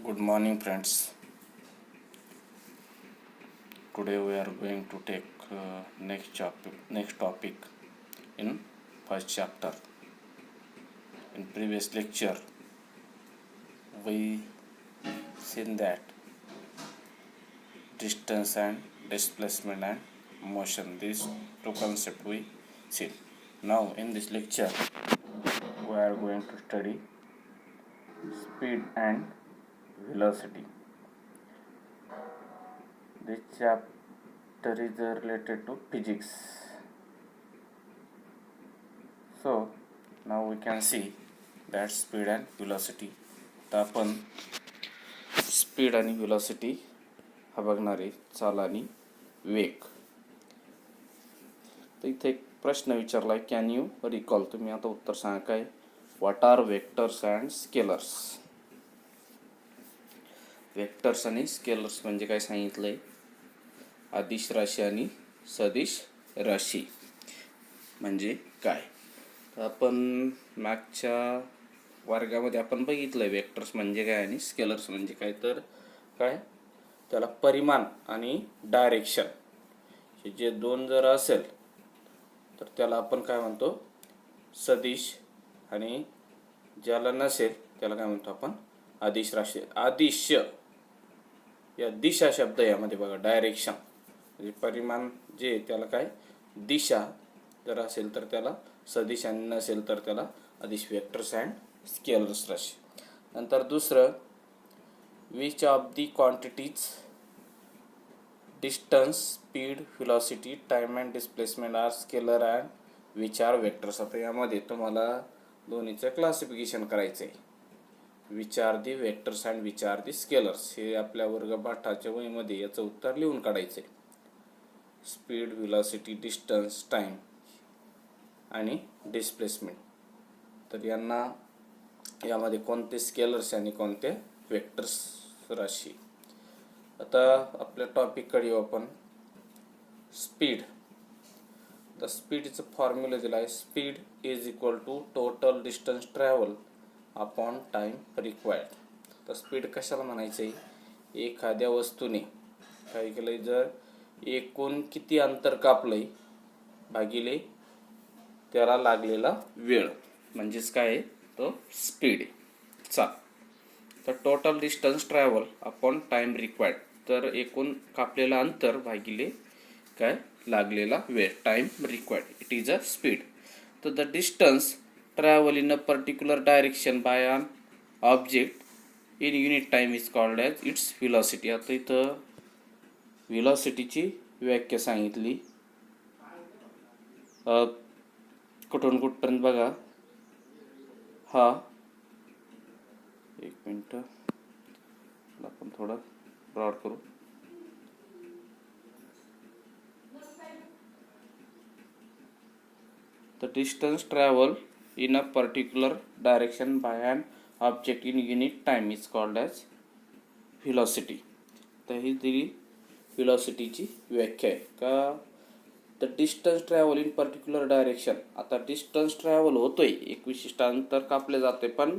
Good morning, friends. Today we are going to take next topic in first chapter. In previous lecture, we seen that distance and displacement and motion. These two concepts we seen. Now in this lecture, we are going to study speed and velocity. This chapter is related to physics. So now we can see that speed and velocity. तर आपण speed आणि velocity हा बघणार आहे, चाल आणि वेग. तर इथे एक प्रश्न विचारला आहे, कॅन यू रिकॉल. तुम्ही आता उत्तर सांगा काय. What are vectors and scalars. Vectors आणि स्केलर्स म्हणजे काय सांगितलं आहे. अदिश राशी आणि सदिश राशी म्हणजे काय. तर आपण मागच्या वर्गामध्ये आपण बघितलं वेक्टर्स म्हणजे काय आणि स्केलर्स म्हणजे काय. तर काय त्याला परिमाण आणि डायरेक्शन हे जे दोन जर असेल तर त्याला आपण काय म्हणतो सदिश, आणि ज्याला नसेल त्याला काय म्हणतो आपण अदिश राशी. अदिश या दिशा शब्द यामध्ये बघा, डायरेक्शन म्हणजे परिमाण जे त्याला काय दिशा जर असेल तर त्याला सदिश आणि नसेल तर त्याला अदिश. वेक्टर्स अँड स्केलर्स राशी. नंतर दुसरं, which of the quantities distance, speed, velocity, time and displacement are scalar and which are vectors. आता यामध्ये तुम्हाला दोन्हीचं क्लासिफिकेशन करायचं आहे. Which are the vectors and which are the scalars. हे आपल्या वर्गपाठाच्या वहीमध्ये याचं उत्तर लिहून काढायचं आहे. स्पीड, व्हेलॉसिटी, डिस्टन्स, टाइम आणि डिस्प्लेसमेंट. तर यामध्ये कोणते स्केलर्स आणि कोणते वेक्टर्स राशी. आता आपल्या टॉपिककडे येऊ आपण. स्पीड. तर स्पीडचं फॉर्म्युला दिला आहे. Speed is equal to total distance travel upon time required. तर स्पीड कशाला म्हणायचं आहे. एखाद्या वस्तूने काय केलंय, जर एकूण किती अंतर कापलंय भागिले त्याला लागलेला वेळ म्हणजेच काय आहे तो स्पीड. चाल. तर total distance travel upon time required. तर एकूण कापलेलं अंतर भागिले काय लागलेला वेळ, time required, it is a speed. तर the distance travel in a particular direction by an object in unit time is called as its velocity. आता इथं व्हेलॉसिटीची व्याख्या सांगितली. कुठून कुठपर्यंत बघा. हा एक मिनटं आपण थोडं ब्रॉड करू. The distance travel in a particular direction by an object in unit time is called as velocity. तर ही दिली व्हेलॉसिटीची व्याख्या आहे का. The distance travel in particular direction. आता डिस्टन्स ट्रॅव्हल होतोय, एक विशिष्ट अंतर कापले जाते, पण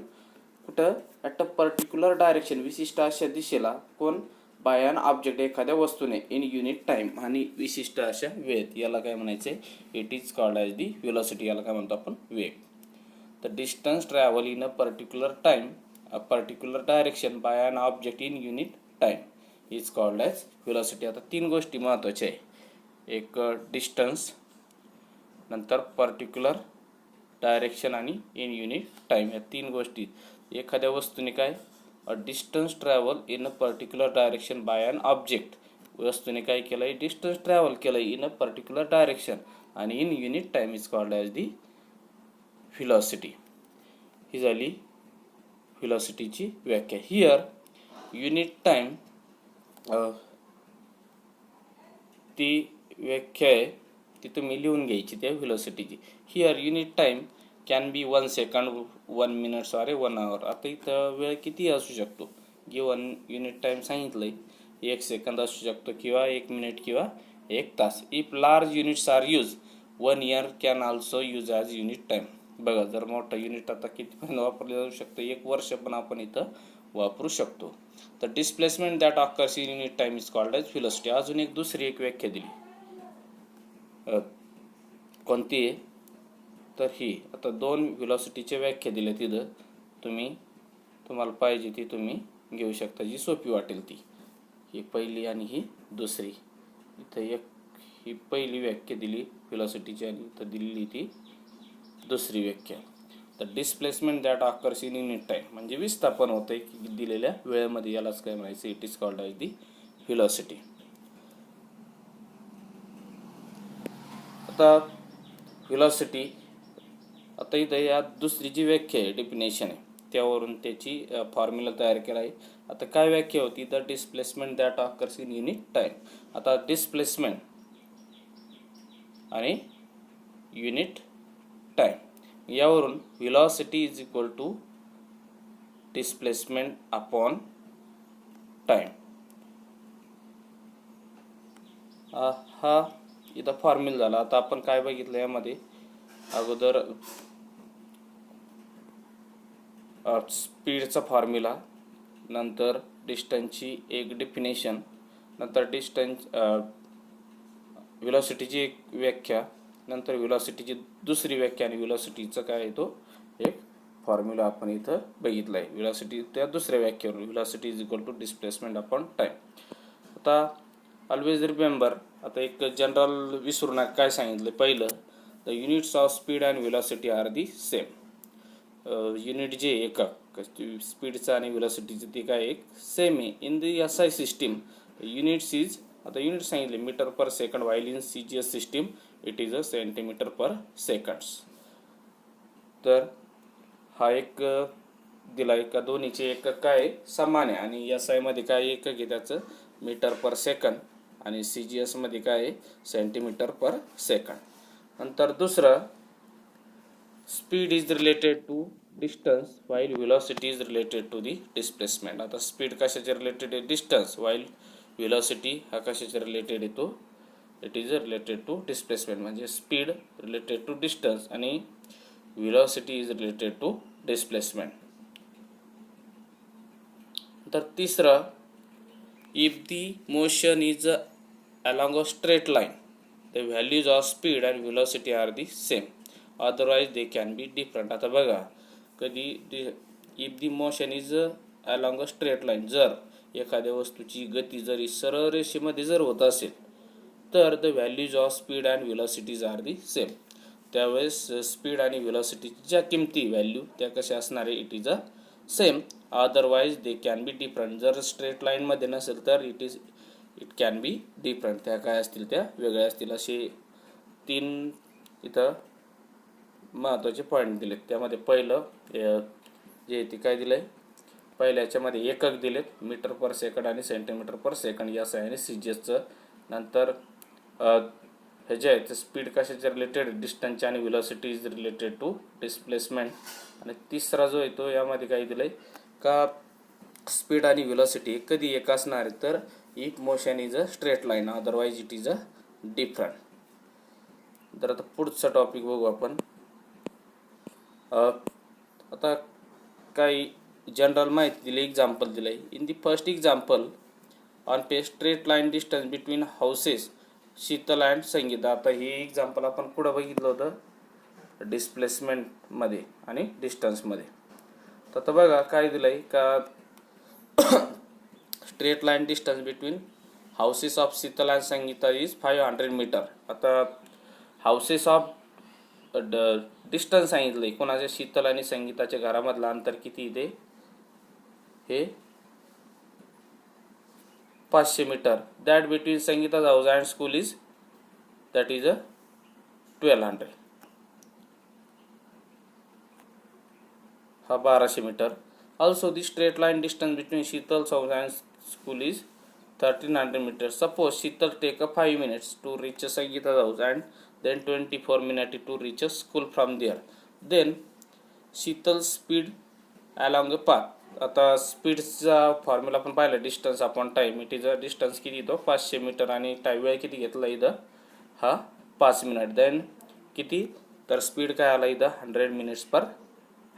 कुठं ॲट अ पर्टिक्युलर डायरेक्शन, विशिष्ट अशा दिशेला. कोण बाय अन ऑब्जेक्ट, एखाद्या वस्तूने, इन युनिट टाइम आणि विशिष्ट अशा वेळेत. याला काय म्हणायचं आहे. It is called as the velocity. याला काय म्हणतो आपण वेग. The distance travel in a particular time, a particular direction by an object in unit time is called as velocity. आता तीन गोष्टी महत्त्वाच्या आहे. एक डिस्टन्स, नंतर पर्टिक्युलर डायरेक्शन आणि इन युनिट टाइम. या तीन गोष्टी. एखाद्या वस्तूने काय a distance travel in a particular direction by an object. वस्तूने काय केलं आहे, डिस्टन्स ट्रॅव्हल केलं इन अ पर्टिक्युलर डायरेक्शन आणि in unit time is called as the velocity. ही झाली व्हेलॉसिटीची व्याख्या. हिअर युनिट टाइम, ती व्याख्या आहे ती तुम्ही लिहून घ्यायची त्या व्हेलॉसिटीची. Here unit time can be 1 second, 1 minutes अरे 1 आवर. आता इथं वेळ किती असू शकतो. गिवन युनिट टाइम सांगितलं आहे, 1 सेकंद असू शकतो किंवा 1 मिनिट किंवा 1 तास. If large units are use 1 year can also use as unit time. बघा, जर मोठं युनिट आता कितीपर्यंत वापरलं जाऊ शकतं, 1 वर्ष पण आपण इथं वापरू शकतो. तर displacement that occurs in unit time is called as velocity. अजून एक दुसरी एक व्याख्या दिली, कोणती आहे तर ही. आता दोन व्हेलॉसिटीच्या व्याख्या दिल्या तिथं, तुम्हाला पाहिजे ती तुम्ही घेऊ शकता, जी सोपी वाटेल ती. ही पहिली आणि ही दुसरी. इथं एक ही पहिली व्याख्या दिली व्हेलॉसिटीची आणि इथं दिलेली ती दुसरी व्याख्या. तर displacement that occurs in unit time म्हणजे विस्थापन होतंय की दिलेल्या वेळेमध्ये, यालाच काय म्हणायचं, it is called as the velocity. आता व्हेलॉसिटी, आता इथं या दुसरी जी व्याख्या आहे, डेफिनेशन आहे, त्यावरून त्याची फॉर्म्युला तयार केला आहे. आता काय व्याख्या होती, the displacement that occurs in unit time. आता डिस्प्लेसमेंट आणि युनिट टाइम यावरून velocity is equal to displacement upon time, हा इथं फॉर्म्युला झाला. आता आपण काय बघितलं यामध्ये, अगोदर स्पीडचा फॉर्म्युला, नंतर डिस्टन्सची एक डेफिनेशन, नंतर डिस्टन्स व्हेलॉसिटीची एक व्याख्या, नंतर व्हेलॉसिटीची दुसरी व्याख्या आणि व्हेलॉसिटीचा काय आहे तो एक फॉर्म्युला आपण इथं बघितला आहे. व्हेलॉसिटी त्या दुसऱ्या व्याख्येवरून velocity is equal to displacement upon time. आता ऑलवेज रिमेंबर, आता एक जनरल विसरू नका काय सांगितलं पहिलं, the units of speed and velocity are the same. Unit जे एकक स्पीडचं आणि व्हेलॉसिटीचं ते काय एक सेम आहे. In the SI system units is, आता युनिट सांगितले metre per second, while in CGS system it is a centimetre per seconds. तर हा एक दिला आहे का दोन्हीचे एकक काय समान आहे, आणि SI मध्ये काय एकक आहे त्याचं मीटर पर सेकंड, आणि CGS मध्ये काय आहे सेंटीमीटर पर सेकंड. नंतर दुसरं, speed is related to distance while velocity is related to the displacement. आता स्पीड कशाच्या रिलेटेड आहे, डिस्टन्स, व्हाईल व्हेलॉसिटी हा कशाच्या रिलेटेड आहे, तो it is related to displacement. म्हणजे स्पीड रिलेटेड टू डिस्टन्स आणि velocity is related to displacement. तर तिसरं, if the motion is along a straight line the values of speed and velocity are the same, otherwise they can be different. आता बघा, कधी if the motion is along a straight line, जर एखाद्या वस्तूची गती जरी सरळ रेषेमध्ये जर होत असेल तर the values of speed and velocities are the same. त्यावेळेस स्पीड आणि व्हेलॉसिटीच्या ज्या किमती व्हॅल्यू त्या कशा असणार आहे, it is a same, otherwise they can be different. जर स्ट्रेट लाईनमध्ये नसेल तर इट कॅन बी डिफरंट, त्या काय असतील त्या वेगळ्या असतील. असे 3 इथं महत्त्वाचे पॉईंट दिलेत. त्यामध्ये पहिलं जे ते काय दिलं आहे, पहिल्या याच्यामध्ये एकक दिलेत मीटर पर सेकंड आणि सेंटीमीटर पर सेकंड SI आणि CGSचं. नंतर हे जे आहे ते स्पीड कशाच्या रिलेटेड, डिस्टन्सच्या, आणि velocity is related to displacement. आणि तिसरा जो आहे तो यामध्ये काय दिलं आहे का स्पीड आणि व्हेलॉसिटी कधी एक असणार आहे तर if motion is a straight line, otherwise it is a different. तर आता पुढचा टॉपिक बघू आपण. आता काही जनरल माहिती दिली, एक्झाम्पल दिलं आहे. In the first example on pay straight line distance between houses Sheetal and Sangeeta. आता हे एक्झाम्पल आपण पुढं बघितलं होतं डिस्प्लेसमेंटमध्ये आणि डिस्टन्समध्ये. तर आता बघा काय दिलं आहे का straight line distance between houses of Sheetal and Sangeeta is 500 metre. आता हाऊसेस ऑफ डिस्टन्स सांगितलं आहे, कोणाच्या शीतल आणि संगीताच्या घरामधलं अंतर किती इथे, हे 500 metre. That between Sangeeta's house and school is that is 1200, हा 1200 metre. Also the straight line distance between Sheetal's house and school is 1300 meters. Suppose Sheetal take 5 minutes to reach Sangeeta's house and then 24 minutes to reach a school from there. Then Sheetal's speed along a path. आता स्पीडचा formula आपण पाहिला, distance upon time. It is a distance किती येतो 500 metre आणि time वेळ किती घेतला इथं हा 5 मिनिट. देन किती तर स्पीड काय आला इथं 100 मिनिट्स पर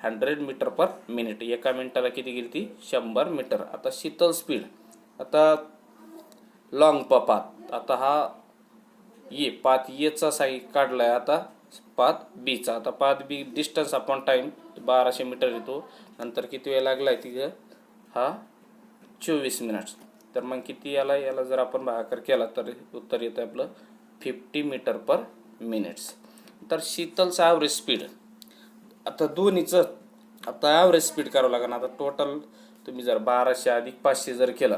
100 मीटर पर मिनिट, एका मिनिटाला किती गेली ती 100 मीटर. आता शीतल स्पीड, आता लॉंग पाथ, आता हा पाथ एचा साईड काढलाय, आता पाथ बीचा. आता पाथ बी डिस्टन्स अपॉन टाइम 1200 मीटर येतो. नंतर किती वेळ लागलाय तिथं, हा 24 मिनिट्स. तर मग किती याला जर आपण भागाकार केला तर उत्तर येतं आपलं 50 मीटर पर मिनिट्स. तर शीतलचं ॲव्हरेज स्पीड, आता दोन्हीचं आता ॲव्हरेज स्पीड करावं लागेल. आता टोटल तुम्ही जर 1200 अधिक 500 जर केला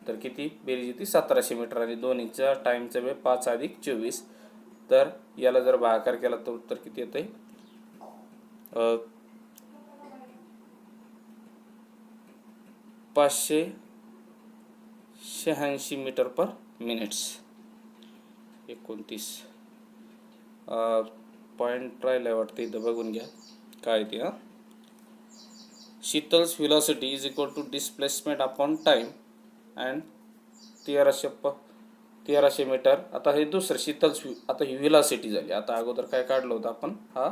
तर किती बेरीज येते 1700 मीटर, आणि दोन्हीचा टाईमचा वेळ 5 अधिक 24. तर याला जर भागाकार केला तर उत्तर किती येते 586 मीटर पर मिनिट्स. 29 पॉईंट राहिला वाटतं, इथं बघून घ्या काय ते. Sheetal's velocity is equal to displacement upon time and 1300 metre. आता हे दुसरं शीतल्स, आता ही व्हेलॉसिटी झाली. आता अगोदर काय काढलं होतं आपण, हा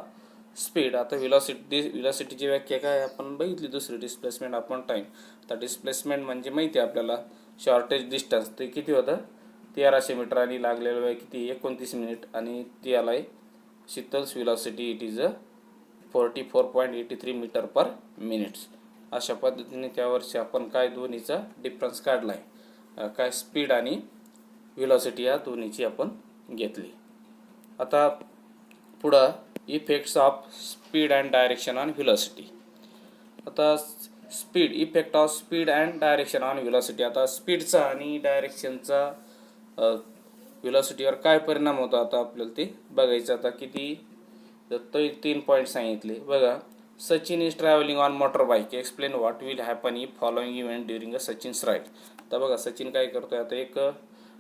स्पीड. आता व्हेलॉसिटीची व्याख्या काय आपण बघितली दुसरी, डिस्प्लेसमेंट अपॉन टाइम. आता डिस्प्लेसमेंट म्हणजे माहिती आहे आपल्याला शॉर्टेज डिस्टन्स, ते किती होतं 1300 मीटर, आणि लागलेलं वेळ किती 29 मिनिट, आणि ती आलाय Sheetal's velocity it is 44.83 metre per minutes. अशा पद्धतीने त्यावरची आपण काय दोन्हीचा डिफरन्स काढला आहे, काय स्पीड आणि व्हेलॉसिटी या दोन्हीची आपण घेतली. आता पुढं effects of speed and direction on velocity. आता speed, effect of speed and direction on velocity. आता स्पीडचा आणि डायरेक्शनचा व्हेलॉसिटीवर काय परिणाम होतो आता आपल्याला ते बघायचं. आता किती तर 3 पॉईंट सांगितले बघा. Sachin is travelling on motor bike, explain what will happen if following event during a Sachin's ride. तर बघा सचिन काय करतोय, आता एक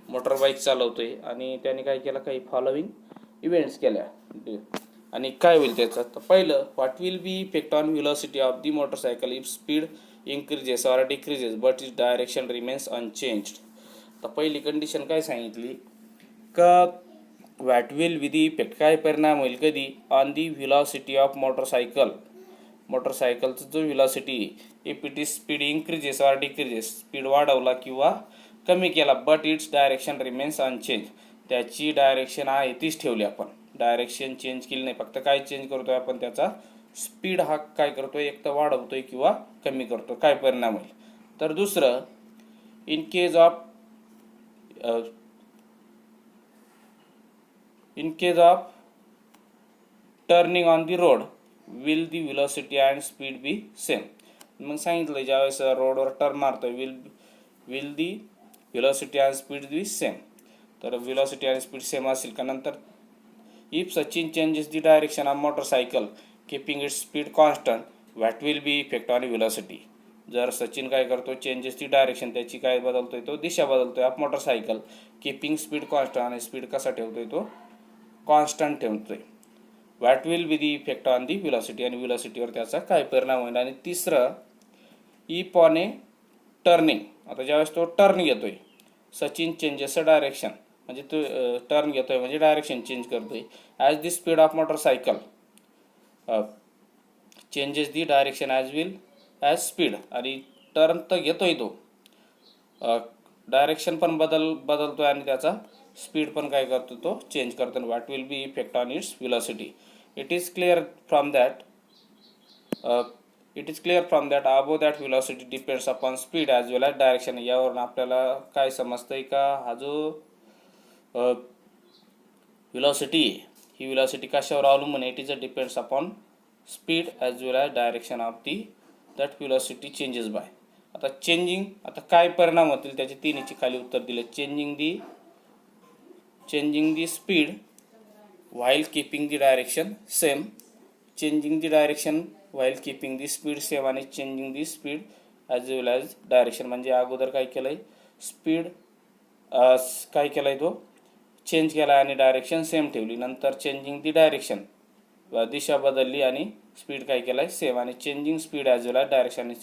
मोटर बाईक चालवतोय आणि त्याने काय केलं, काही फॉलोइंग इव्हेंट्स केल्या, आणि काय होईल त्याचं. तर पहिलं, what will be effect on velocity of the motorcycle if speed increases or decreases but is direction remains unchanged. तर पहिली कंडिशन काय सांगितली का what will be the effect, काय परिणाम होईल कधी, on the velocity of motorcycle, मोटरसायकलचा जो velocity if it is speed increases or decreases, speed वाढवला किंवा कमी केला, but its direction remains unchange, त्याची डायरेक्शन आहे तीच ठेवली आपण, डायरेक्शन चेंज केली नाही, फक्त काय चेंज करतोय आपण, त्याचा स्पीड हा काय करतोय, एक तर वाढवतोय किंवा कमी करतोय, काय परिणाम होईल. तर दुसरं, in case of turning on the road will the velocity and speed B same. मग सांगितलं ज्यावेळेस रोडवर टर्न मारतोय will the velocity and speed B same. तर व्हेलॉसिटी आणि स्पीड सेम असेल का. नंतर if Sachin changes the direction of motorcycle keeping its speed constant VAT will be effect on velocity. जर सचिन काय करतो, चेंजेस दी डायरेक्शन, त्याची काय बदलतोय, तो दिशा बदलतोय of motorcycle, keeping speed constant, आणि स्पीड कसा ठेवतोय, तो कॉन्स्टंट ठेवतोय. What will be the effect on the velocity, आणि व्हेलॉसिटीवर त्याचा काय परिणाम होईल. आणि तिसरं, इफ ऑन ए टर्निंग, आता ज्यावेळेस तो टर्न घेतोय, सचिन चेंजेस अ डायरेक्शन, म्हणजे तो टर्न घेतोय म्हणजे डायरेक्शन चेंज करतोय, as the speed of motorcycle changes the direction as will as speed, आणि टर्न तर घेतोय तो, डायरेक्शन पण बदलतोय, आणि त्याचा स्पीड पण काय करतो, तो चेंज करतो. What will be effect on it's velocity. It is clear from that above that velocity depends upon speed as well as direction. यावरून आपल्याला काय समजतंय का, हा जो व्हेलॉसिटी ही व्हेलॉसिटी कशावर अवलंबून आहे, it is a depends upon speed as well as direction of the that velocity changes bye. आता चेंजिंग, आता काय परिणाम होतील त्याचे तिन्हीचे खाली उत्तर दिले. Changing the speed while keeping the direction same, changing the direction while keeping the speed same, आणि changing the speed as well as direction. म्हणजे अगोदर काय केलंय, स्पीड काय केलंय, तो चेंज केला आणि डायरेक्शन सेम ठेवली. नंतर चेंजिंग दी डायरेक्शन, दिशा बदलली, आणि स्पीड काय केलाय सेम, आणि चेंजिंग स्पीड ॲज वेल ॲज डायरेक्शन.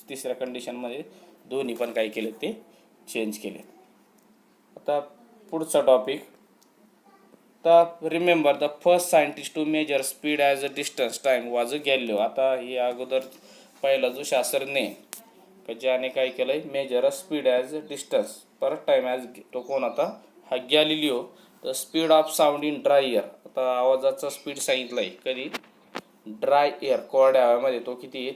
तिसऱ्या कंडिशनमध्ये दोन्ही पण काय केले, ते चेंज केले. आता पुढचा टॉपिक, आता remember the first scientist to measure speed as a distance time was Galileo. आता ही अगोदर पहिला जो शास्त्रज्ञ का ज्याने काय केलं आहे measure speed as a distance per time as, तो कोण होता? हा Galileo. The speed of sound in dry air, आता आवाजाचा स्पीड सांगितलं आहे कधी? ड्राय एअर, कोरड्या हवेमध्ये तो किती आहे?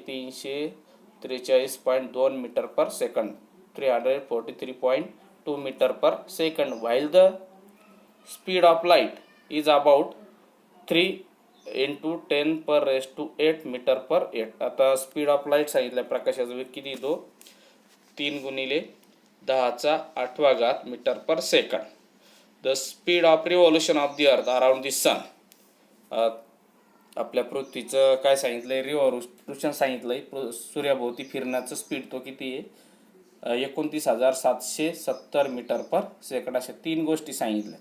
343.2 metre per second, 343.2 metre per second. While the speed of light is about 3 × 10⁸ metre per 8. आता स्पीड ऑफ लाईट सांगितलं प्रकाशाचा वेग किती तो? 3 × 10⁸ metre per second. The speed of revolution of the earth around the sun, आपल्या पृथ्वीचं काय सांगितलं आहे? रिव्हॉल्युशन सांगितलं आहे, सूर्याभोवती फिरण्याचं स्पीड तो किती आहे? 29,770 मीटर पर सेकंड. अशा 3 गोष्टी सांगितल्या.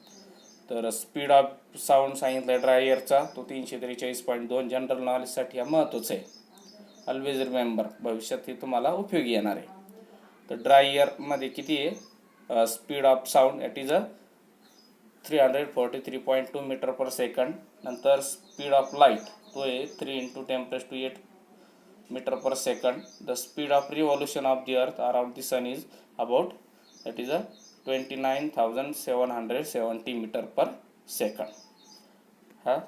तर स्पीड ऑफ साऊंड सांगितलं आहे ड्राय एअरचा, तो 343.2. जनरल नॉलेजसाठी हा महत्त्वाचं आहे, ऑलवेज रिमेंबर, भविष्यात हे तुम्हाला उपयोगी येणार आहे. तर ड्राय एअरमध्ये किती आहे speed of sound? It is 343.2 metre per second. नंतर स्पीड ऑफ लाईट तो आहे 3 × 10⁸ metre per second. The speed of revolution of the earth around the sun is about, it is 29,770 metre per second. ह्या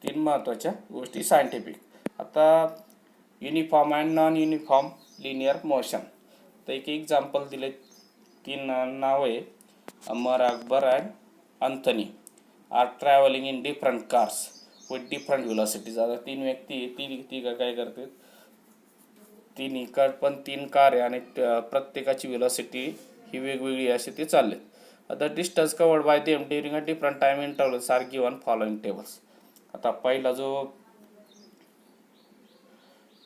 3 महत्त्वाच्या गोष्टी scientific. आता uniform and non uniform linear motion, तर एक example दिले. 3 नाव आहे, Amar, Akbar and Anthony are travelling in different cars with different velocities. आता 3 व्यक्ती, तिघं काय करतात? तिन्हीकडे पण 3 कार आहे आणि प्रत्येकाची व्हेलॉसिटी ही वेगवेगळी अशी ते चाललेत. The distance covered by them during a different time intervals are given following tables. आता पहिला जो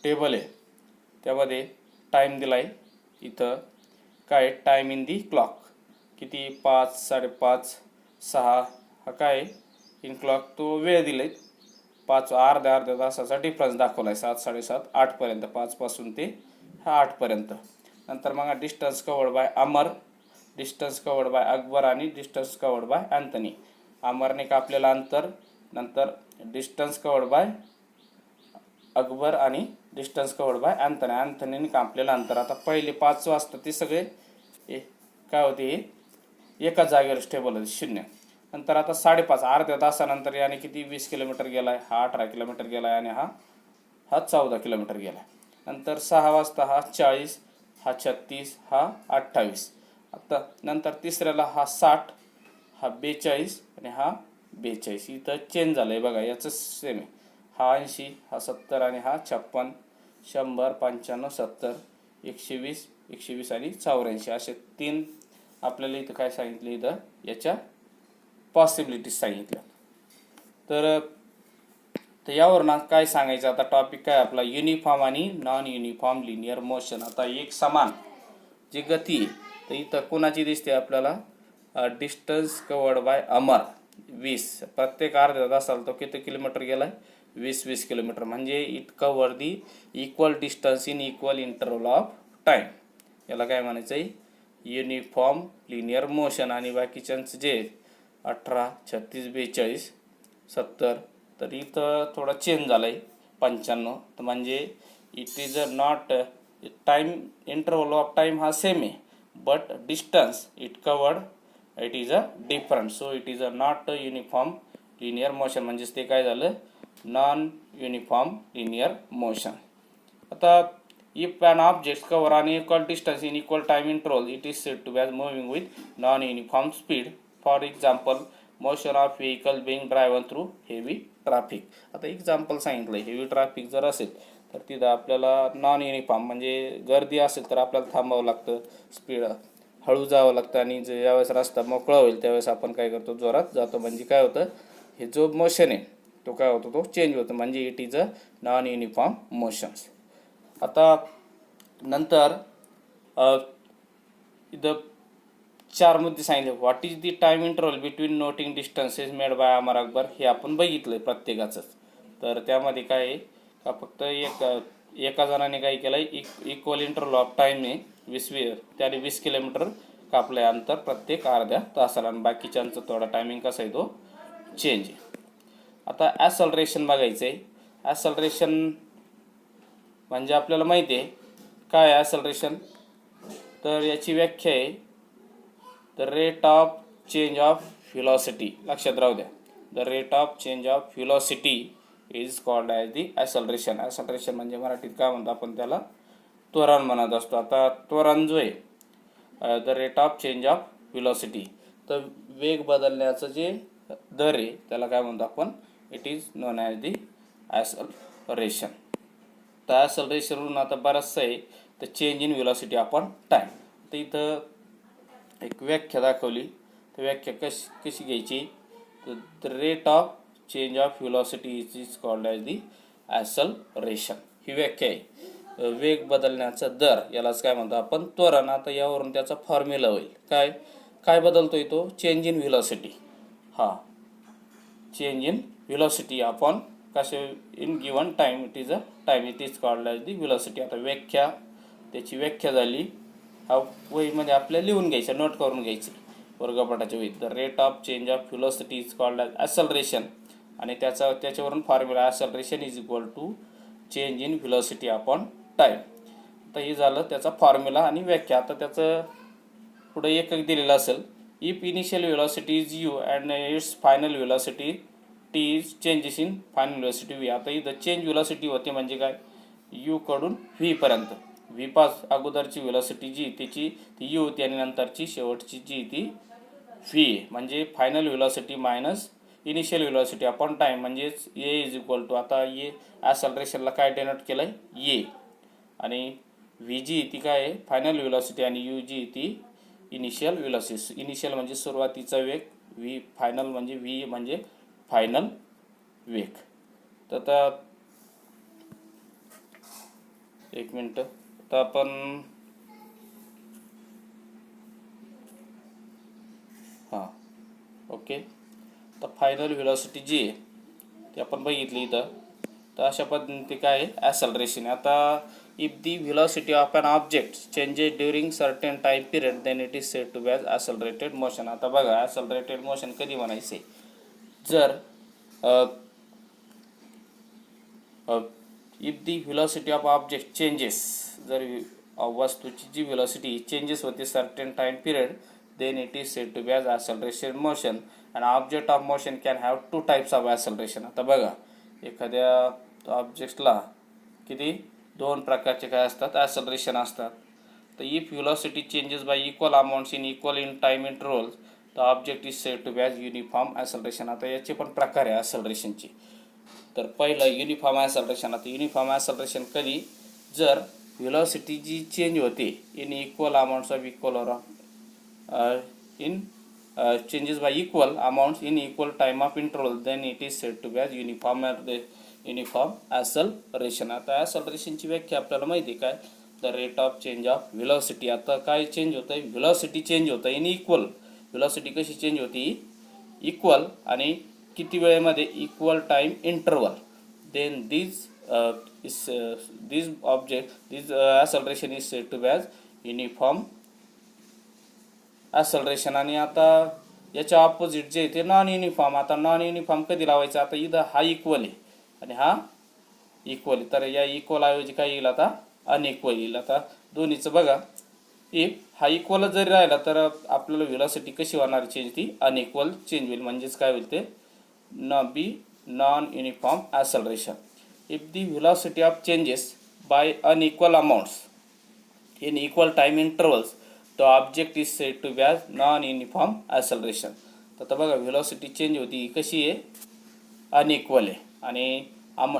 टेबल आहे त्यामध्ये टाईम दिला आहे. इथं काय टाईम इन दी क्लॉक किती? 5, 5:30, 6. हा काय इन क्लॉक तो वेळ दिला आहे. 5 अर्ध्या तासाचा डिफरन्स दाखवला आहे. 7, 7:30, 8पर्यंत, 5 पासून ते 8पर्यंत. नंतर मग डिस्टन्स कवर्ड बाय अमर, डिस्टन्स कवर्ड बाय अकबर आणि डिस्टन्स कवर्ड बाय अँथनी. अमरने कापलेलं अंतर, नंतर डिस्टन्स कवर्ड बाय अकबर आणि डिस्टन्स कवर्ड बाय अँथनी, अँथनीने कापलेलं अंतर. आता पहिले 5 वाजता ते सगळे काय होते? एका जागेवर स्टेबल होते, 0. नंतर आता 5:30 अर्ध्या तासानंतर याने किती? 20 किलोमीटर गेला आहे, हा 18 किलोमीटर गेला आहे आणि हा 14 किलोमीटर गेला आहे. नंतर 6 वाजता हा 40, हा 36, हा 28. आता नंतर तिसऱ्याला हा 60, हा 42 आणि हा 42. इथं चेंज झालं आहे बघा, याचं सेम आहे. हा 80, हा 70 आणि हा 56, 100, 95, 70, 120, 120 आणि 84. असे 3 आपल्याला इथं काय सांगितलं? इथं याच्या पॉसिबिलिटीज सांगितल्या. तर यावर ना काय सांगायचं आता? टॉपिक काय आपला? युनिफॉर्म आणि नॉन युनिफॉर्म लिनियर मोशन. आता एक समान जी गती, तर इथं कोणाची दिसते आपल्याला? डिस्टन्स कवर्ड बाय अमर 20, प्रत्येक अर्ध्या तासाला तो किती किलोमीटर गेला आहे? 20 किलोमीटर. म्हणजे it cover the equal distance in equal interval of time. याला काय म्हणायचं आहे? Uniform linear motion. आणि बाकीच्यांचं जे 18, 36, 42, 70, तर इथं थोडा चेंज झाला आहे 95. तर म्हणजे it is not time, interval of time हा सेम आहे, but distance it covered it is different. So it is not uniform linear motion, म्हणजेच ते काय झालं? Non uniform linear motion. आता if an object cover an equal distance in equal time interval, it is said to be as moving with non-uniform speed. For example, motion of vehicle being driven through heavy traffic. आता example सांगितलं आहे, heavy traffic जर असेल तर तिथं आपल्याला non uniform म्हणजे गर्दी असेल तर आपल्याला थांबावं लागतं, स्पीड हळू जावं लागतं. आणि ज्यावेळेस रस्ता मोकळा होईल त्यावेळेस आपण काय करतो? जोरात जातो. म्हणजे काय होतं? हे जो मोशन आहे तो काय होतो? तो चेंज होतो. म्हणजे it is a non uniform motions. आता नंतर इथं 4 मुद्दे सांगितले. What is the time interval between noting distances made by Amar Akbar, हे आपण बघितलं आहे प्रत्येकाचंच. तर त्यामध्ये काय आहे का फक्त एका जणाने काय केलं आहे? इक्वल इंटरवल ऑफ टाईमने 20 किलोमीटर कापलं आहे अंतर प्रत्येक अर्ध्या तासाला. आणि बाकीच्यांचं थोडा टायमिंग कसा आहे तो चेंज. आता ॲसलरेशन बघायचं आहे. ॲसलरेशन म्हणजे आपल्याला माहिती आहे काय ॲसलरेशन. तर याची व्याख्या आहे the rate of change of velocity. लक्षात राहू द्या, the rate of change of velocity is called as the acceleration. Acceleration म्हणजे मराठीत काय म्हणतो आपण त्याला, त्वरण म्हणत असतो. आता त्वरण जो आहे the rate of change of velocity, तर वेग बदलण्याचं जे दर आहे त्याला काय म्हणतो आपण, it is non as the acceleration. तर ॲसलरेशनवरून आता बरंचसं आहे, तर change in velocity upon time. तर इथं एक व्याख्या दाखवली. तर व्याख्या कशी घ्यायची, तर the rate of change of velocity is called as the acceleration. ही व्याख्या आहे. वेग बदलण्याचा दर यालाच काय म्हणतो आपण, त्वरण. आता यावरून त्याचा फॉर्म्युला होईल. काय बदलतोय तो, change in velocity. Change in velocity upon कसे, in given time, it is a time, it is called as the velocity. आता त्याची व्याख्या झाली. हा वहीमध्ये आपल्याला लिहून घ्यायचं, नोट करून घ्यायची वर्गपटाच्या वहीत. The rate of change of velocity is called as acceleration, आणि त्याच्यावरून formula acceleration is equal to change in velocity upon time. तर हे झालं त्याचा फॉर्म्युला आणि व्याख्या. आता त्याचं पुढे एकक दिलेलं असेल. If initial velocity is you and it's final velocity T is changes in final velocity V. आता इथं चेंज व्हेलॉसिटी होते म्हणजे काय, यू कडून व्ही पर्यंत. व्ही पास अगोदरची व्हेलॉसिटी जी त्याची ती यू होती, आणि नंतरची शेवटची जी ती व्ही आहे. म्हणजे final velocity minus initial velocity upon time, म्हणजेच ए इज इक्वल टू, आता ए ॲसलरेशनला काय डेनोट केलं आहे, ए. आणि व्ही जी ती काय आहे, फायनल व्हेलॉसिटी, आणि यू जी ती इनिशियल व्हेलॉसिटी. इनिशियल म्हणजे सुरुवातीचा वेग, व्ही फायनल म्हणजे व्ही म्हणजे फायनल वेग. तर आता एक मिनटं, तर आपण ओके. तर फायनल व्हेलॉसिटी जी आहे ती आपण बघितली इथं. तर अशा पद्धतीने काय आहे, ॲसलरेशन. आता if the velocity of an object changes during certain time period then it is said to be as accelerated motion. आता बघा, ॲसलरेटेड मोशन कधी म्हणायचे, जर if the velocity of object changes, जर वस्तूची जी व्हेलॉसिटी चेंजेस होते certain time period, then it is said to be as acceleration motion. and object of motion can have two types of acceleration. आता बघा, एखाद्या ऑब्जेक्टला किती दोन प्रकारचे काय असतात, ॲसलरेशन असतात. तर if velocity changes by equal amounts in equal in time intervals, the object is said to be as uniform acceleration. आता याचे पण प्रकार आहे ॲसलरेशनचे. तर पहिलं युनिफॉर्म ॲसलरेशन. आता युनिफॉर्म ॲसलरेशन कधी, जर व्हेलॉसिटी जी चेंज होते in equal amounts of equal और in changes by equal amounts in equal time of interval, then it is said to be as uniform acceleration. आता ॲसलरेशनची व्याख्या आपल्याला माहिती काय, the rate of change of velocity. आता काय change होतं, velocity change होतं इन इक्वल. व्हेलॉसिटी कशी चेंज होती, इक्वल, आणि किती वेळेमध्ये, equal time interval. Then this acceleration is said to be as uniform acceleration. आणि आता याच्या ऑपोजिट जे ते नॉन युनिफॉर्म. आता नॉन युनिफॉर्म कधी लावायचं, आता इथं हा इक्वल आहे आणि हा इक्वल आहे, तर या इक्वल ऐवजी काय येईल, आता अनइक्वल येईल. आता दोन्हीचं बघा, इफ हा इक्वल जरी राहिला तर आपल्याला व्हेलॉसिटी कशी होणार चेंज, ती अनइक्वल चेंज होईल. म्हणजेच काय होईल ते non uniform acceleration. If the velocity of changes by unequal amounts in equal time intervals, the object is said to be as non uniform acceleration. तर आता बघा, व्हेलॉसिटी चेंज होती कशी आहे, अनइक्वल आहे, आणि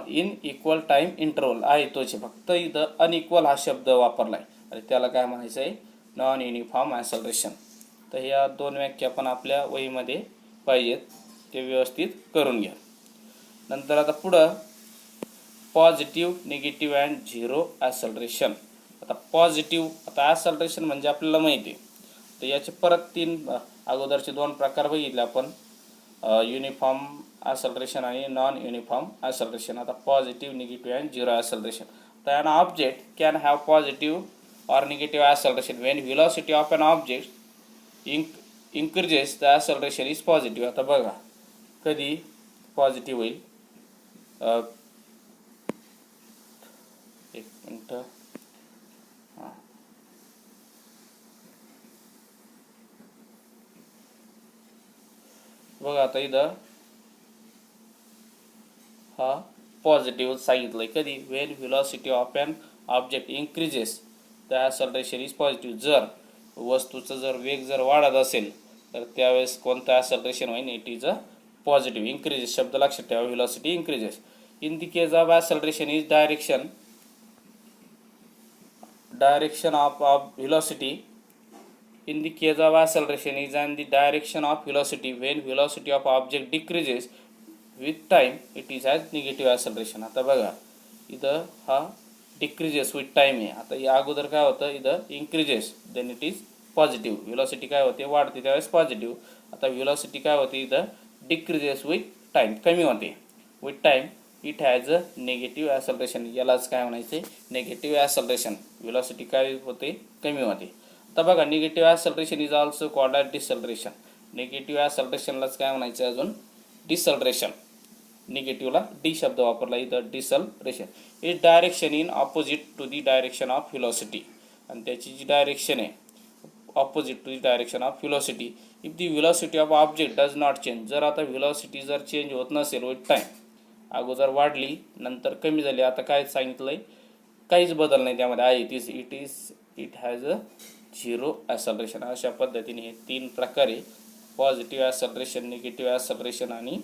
इन इक्वल टाईम इंटरवल आहे तोच, फक्त इथं अनइक्वल हा शब्द वापरला आहे, आणि त्याला काय म्हणायचं आहे, नॉन युनिफॉर्म ॲसलरेशन. तर ह्या दोन व्याख्या पण आपल्या वहीमध्ये पाहिजेत, ते व्यवस्थित करून घ्या. नंतर आता पुढं positive, negative and zero acceleration. आता पॉझिटिव्ह, आता ॲसलरेशन म्हणजे आपल्याला माहिती आहे, तर याचे परत तीन अगोदरचे दोन प्रकार बघितले आपण, युनिफॉर्म ॲसलरेशन आणि नॉन युनिफॉर्म ॲसलरेशन. आता positive, negative and zero acceleration. तर an object can have positive or negative acceleration. when velocity of an object increases, the acceleration is positive. आता बघा, कधी पॉझिटिव्ह होईल, एक मिनटं, बघा आता इथं हा पॉझिटिव्ह सांगितलंय. कधी Wien velocity of an object increases the acceleration is positive. जर वस्तूचा जर वेग जर वाढत असेल तर त्यावेळेस कोणतं ॲक्सलरेशन होईल, it is a positive. Increases शब्द लक्षात ठेवा, velocity increases. In the case of acceleration is direction of velocity. In the case of acceleration is in the direction of velocity. When velocity of object decreases with time, it is as negative acceleration. आता बघा इथं हा decreases with time आहे. आता या अगोदर काय होतं, इथं increases, then it is positive. Velocity काय होते, वाढते त्यावेळेस पॉझिटिव्ह. आता व्हेलॉसिटी काय होते, इथं डिक्रीजेस विथ टाइम, कमी होते with time. It has a negative acceleration. यालाच काय म्हणायचे, निगेटिव्ह ॲक्सलरेशन. व्हेलॉसिटी काय होते, कमी होते. आता बघा negative acceleration is also called as deceleration. Negative ॲक्सलरेशनलाच काय म्हणायचं अजून, डिसलरेशन. निगेटिव्हला डी शब्द वापरला इथं, deceleration. Is direction in opposite to the direction of velocity. आणि त्याची जी डायरेक्शन आहे opposite to the direction of velocity. If the velocity of object does not change. जर आता व्हेलॉसिटी जर चेंज होत नसेल विथ टाईम, अगोदर वाढली नंतर कमी झाली, आता काय सांगितलंय, काहीच बदल नाही त्यामध्ये आहे. It has a zero acceleration. अशा पद्धतीने हे तीन प्रकारे पॉझिटिव्ह ॲक्सलरेशन, निगेटिव्ह ॲक्सलरेशन आणि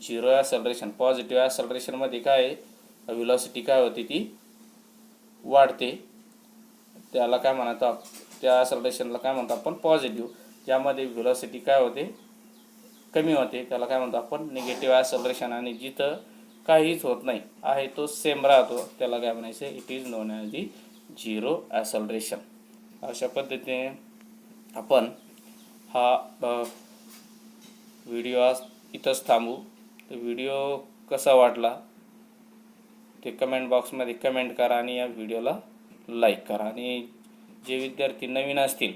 झिरो ॲक्सलरेशन. पॉझिटिव्ह ॲक्सलरेशनमध्ये काय आहे, व्हेलॉसिटी काय होते, ती वाढते, त्याला काय म्हणतो, त्या ॲक्सलरेशनला काय म्हणतो आपण, पॉझिटिव्ह. ज्यामध्ये व्हेलॉसिटी काय होते, कमी होते, त्याला काय म्हणतो आपण, निगेटिव्ह ॲक्सलरेशन. आणि जिथं काहीच होत नाही आहे, तो सेम राहतो, त्याला काय म्हणायचं, it is non as the zero acceleration. अशा पद्धतीने आपण हा व्हिडिओ आज इथंच थांबू. तर व्हिडिओ कसा वाटला ते कमेंट बॉक्समध्ये कमेंट करा आणि या व्हिडिओला लाईक करा. आणि जे विद्यार्थी नवीन असतील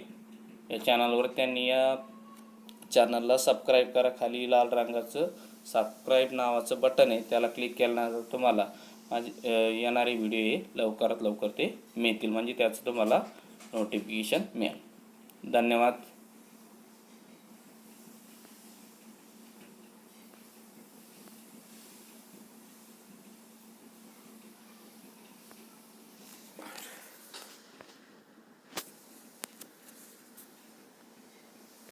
या चॅनलवर, त्यांनी या चॅनलला सबस्क्राईब करा. खाली लाल रंगाचं सबस्क्राईब नावाचं बटन आहे, त्याला क्लिक केल्यानंतर तुम्हाला माझे येणारे व्हिडिओ हे लवकरात लवकर ते मिळतील, म्हणजे त्याचं तुम्हाला नोटिफिकेशन मिळेल. धन्यवाद.